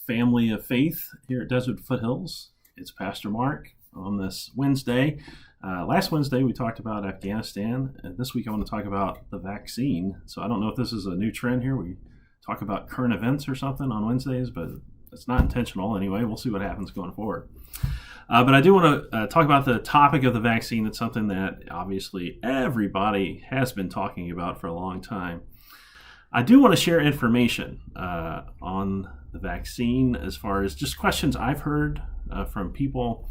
family of faith here at Desert Foothills. It's Pastor Mark on this Wednesday. Last Wednesday we talked about Afghanistan, and this week I want to talk about the vaccine. So I don't know if this is a new trend here. We talk about current events or something on Wednesdays, but it's not intentional anyway. We'll see what happens going forward. But I do want to talk about the topic of the vaccine. It's something that obviously everybody has been talking about for a long time. I do want to share information on the vaccine as far as just questions I've heard from people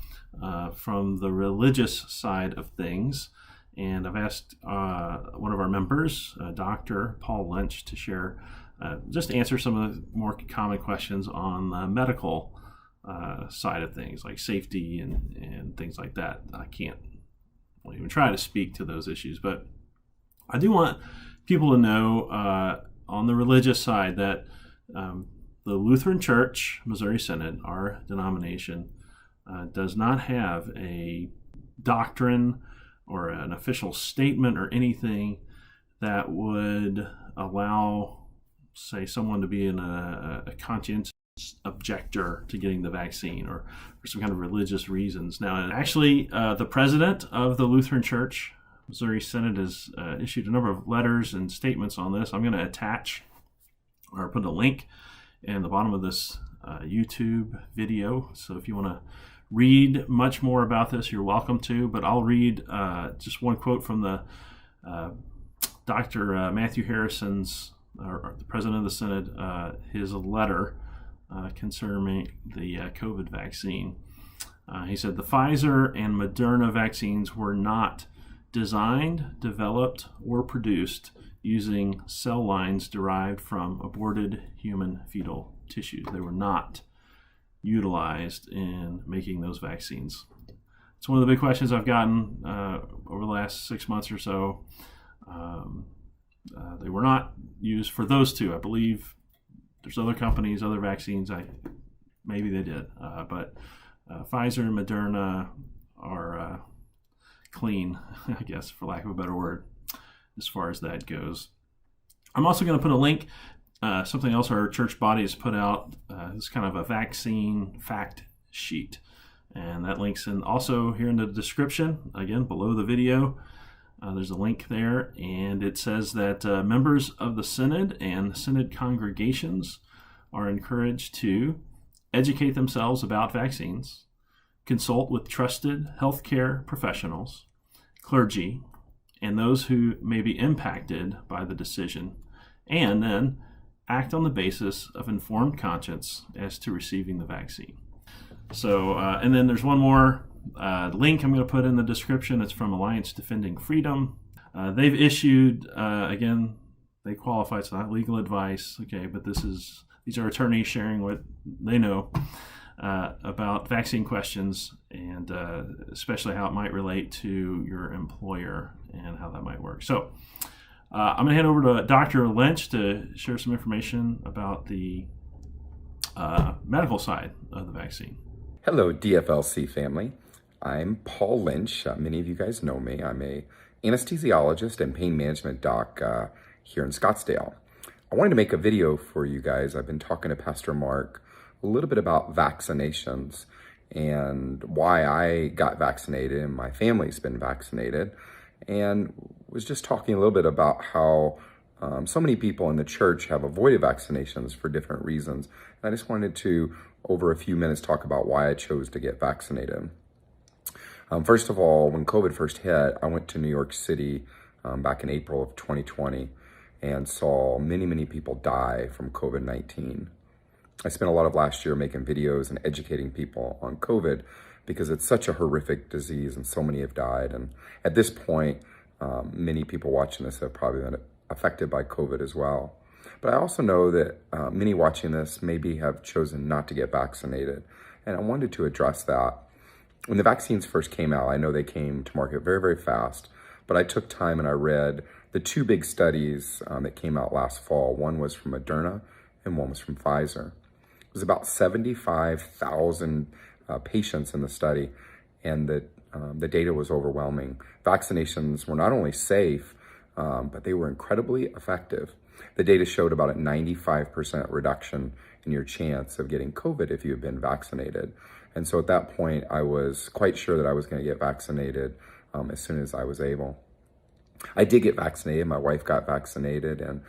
from the religious side of things. And I've asked one of our members, Dr. Paul Lynch, to share, just answer some of the more common questions on the medical side of things, like safety and things like that. Won't even try to speak to those issues, but I do want people to know on the religious side that the Lutheran Church, Missouri Synod, our denomination, does not have a doctrine or an official statement or anything that would allow, say, someone to be in a conscientious objector to getting the vaccine or for some kind of religious reasons. Now, actually, the president of the Lutheran Church, Missouri Synod, has issued a number of letters and statements on this. I'm going to attach or put a link in the bottom of this YouTube video. So if you want to read much more about this, you're welcome to. But I'll read just one quote from the Dr. Matthew Harrison's, or the president of the Synod, his letter concerning the COVID vaccine. He said, the Pfizer and Moderna vaccines were not designed, developed, or produced using cell lines derived from aborted human fetal tissues. They were not utilized in making those vaccines. It's one of the big questions I've gotten over the last 6 months or so. They were not used for those two. I believe there's other companies, other vaccines. Maybe they did, but Pfizer and Moderna are clean, I guess, for lack of a better word, as far as that goes. I'm also going to put a link, something else our church body has put out. This kind of a vaccine fact sheet, and that link's also here in the description, again, below the video. There's a link there, and it says that members of the Synod and Synod congregations are encouraged to educate themselves about vaccines, consult with trusted healthcare professionals, clergy, and those who may be impacted by the decision, and then act on the basis of informed conscience as to receiving the vaccine. So, and then there's one more link I'm going to put in the description. It's from Alliance Defending Freedom. They've issued, again, they qualify, it's not legal advice, okay, but these are attorneys sharing what they know about vaccine questions, and especially how it might relate to your employer and how that might work. So I'm going to hand over to Dr. Lynch to share some information about the medical side of the vaccine. Hello, DFLC family. I'm Paul Lynch. Many of you guys know me. I'm a anesthesiologist and pain management doc here in Scottsdale. I wanted to make a video for you guys. I've been talking to Pastor Mark a little bit about vaccinations and why I got vaccinated and my family's been vaccinated, and was just talking a little bit about how so many people in the church have avoided vaccinations for different reasons. And I just wanted to, over a few minutes, talk about why I chose to get vaccinated. First of all, when COVID first hit, I went to New York City back in April of 2020 and saw many, many people die from COVID-19. I spent a lot of last year making videos and educating people on COVID because it's such a horrific disease and so many have died. And at this point, many people watching this have probably been affected by COVID as well. But I also know that many watching this maybe have chosen not to get vaccinated. And I wanted to address that. When the vaccines first came out, I know they came to market very, very fast, but I took time and I read the two big studies that came out last fall. One was from Moderna and one was from Pfizer. It was about 75,000 patients in the study, and the data was overwhelming. Vaccinations were not only safe, but they were incredibly effective. The data showed about a 95% reduction in your chance of getting COVID if you've been vaccinated. And so at that point, I was quite sure that I was going to get vaccinated as soon as I was able. I did get vaccinated. My wife got vaccinated, and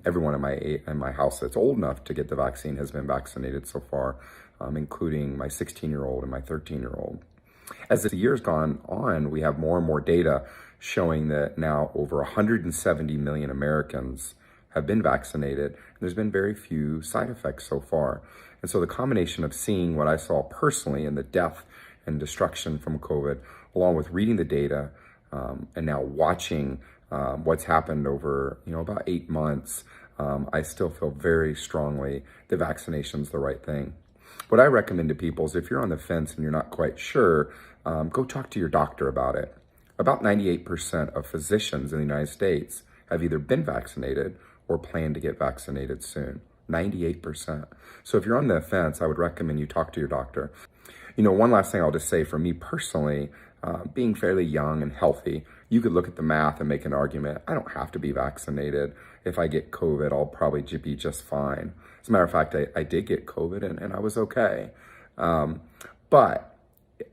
everyone in my house that's old enough to get the vaccine has been vaccinated so far, including my 16-year-old and my 13-year-old. As the year's gone on, we have more and more data showing that now over 170 million Americans have been vaccinated. And there's been very few side effects so far. And so the combination of seeing what I saw personally in the death and destruction from COVID, along with reading the data, and now watching what's happened over about 8 months, I still feel very strongly that vaccination's the right thing. What I recommend to people is if you're on the fence and you're not quite sure, go talk to your doctor about it. About 98% of physicians in the United States have either been vaccinated or plan to get vaccinated soon. 98%. So if you're on the fence, I would recommend you talk to your doctor. One last thing I'll just say for me personally, being fairly young and healthy, you could look at the math and make an argument. I don't have to be vaccinated. If I get COVID, I'll probably be just fine. As a matter of fact, I did get COVID and I was okay. But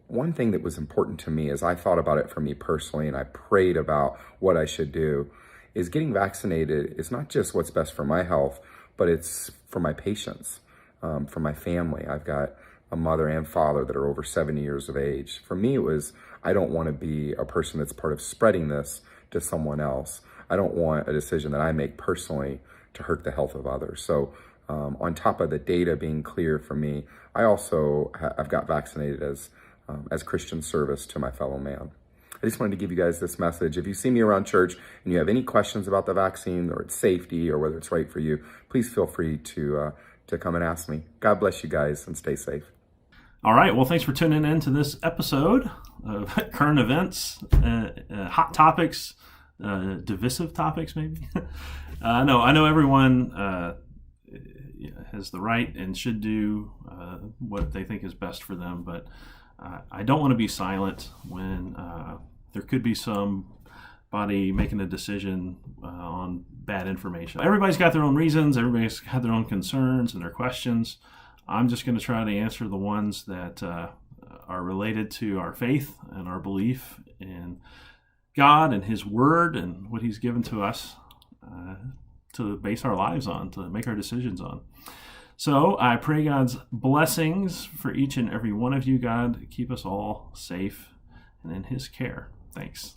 one thing that was important to me as I thought about it for me personally, and I prayed about what I should do, is getting vaccinated is not just what's best for my health, but it's for my patients, for my family. I've got a mother and father that are over 70 years of age. For me, it was, I don't want to be a person that's part of spreading this to someone else. I don't want a decision that I make personally to hurt the health of others. So on top of the data being clear for me, I also I've got vaccinated as Christian service to my fellow man. I just wanted to give you guys this message. If you see me around church and you have any questions about the vaccine or its safety or whether it's right for you, please feel free to come and ask me. God bless you guys and stay safe. All right. Well, thanks for tuning in to this episode of current events, hot topics, divisive topics, maybe. I know everyone has the right and should do what they think is best for them, but I don't want to be silent when there could be somebody making a decision on bad information. Everybody's got their own reasons. Everybody's got their own concerns and their questions. I'm just going to try to answer the ones that are related to our faith and our belief in God and His Word and what He's given to us to base our lives on, to make our decisions on. So I pray God's blessings for each and every one of you. God, keep us all safe and in His care. Thanks.